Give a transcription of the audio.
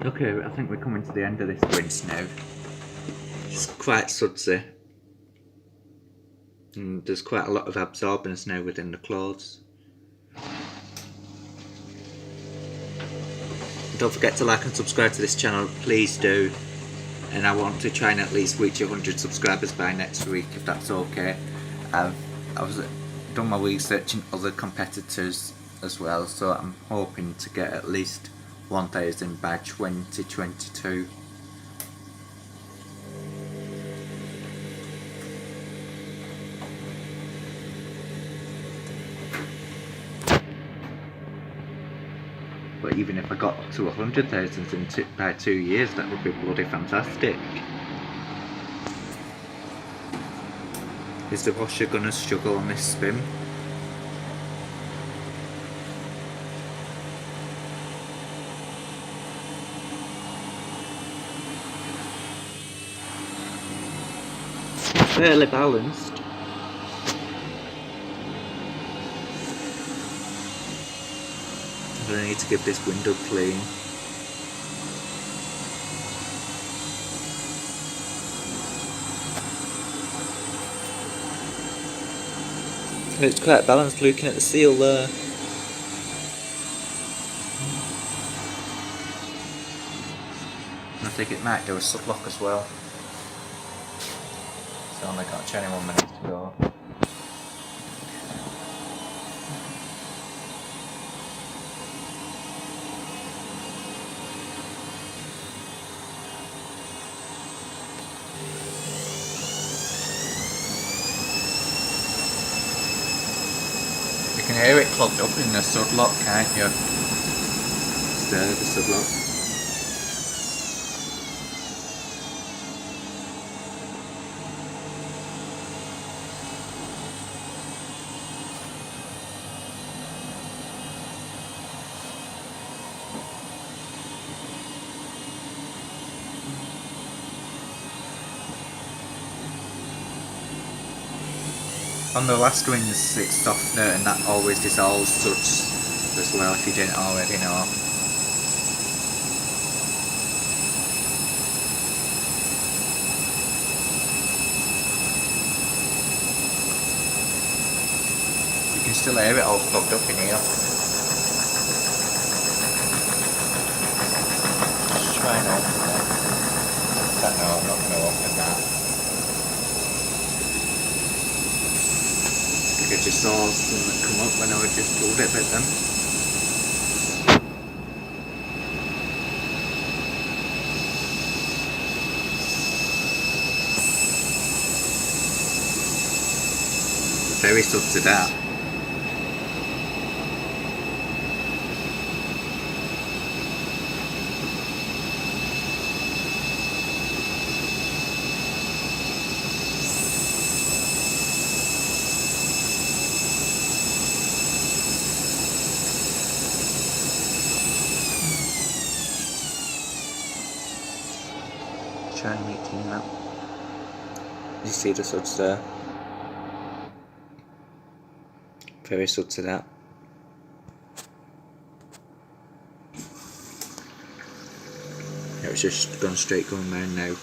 Okay, I think we're coming to the end of this rinse now. It's quite sudsy. And there's quite a lot of absorbance now within the clothes. Don't forget to like and subscribe to this channel, please do. And I want to try and at least reach 100 subscribers by next week, if that's okay. I've done my research in other competitors as well, so I'm hoping to get at least 1000 by 2022. But even if I got to 100,000 by 2 years, that would be bloody fantastic. Is the washer gonna struggle on this spin? It's fairly balanced. I need to give this window clean. It's quite balanced looking at the seal there. I think it might do a sublock as well. It's only got 21 minutes to go. You can hear it clogged up in the sublock, can't you? It's there, the sublock. On the last rinse it's softer and that always dissolves suds as well if you didn't already know. You can still hear it all clogged up in here. Just try and open that. No, I'm not going to open that. I just saw something come up when I just pulled it a bit then. Very sub to that. Try and make clean that. You see the suds there? Very sud to that. It's just gone straight going round now.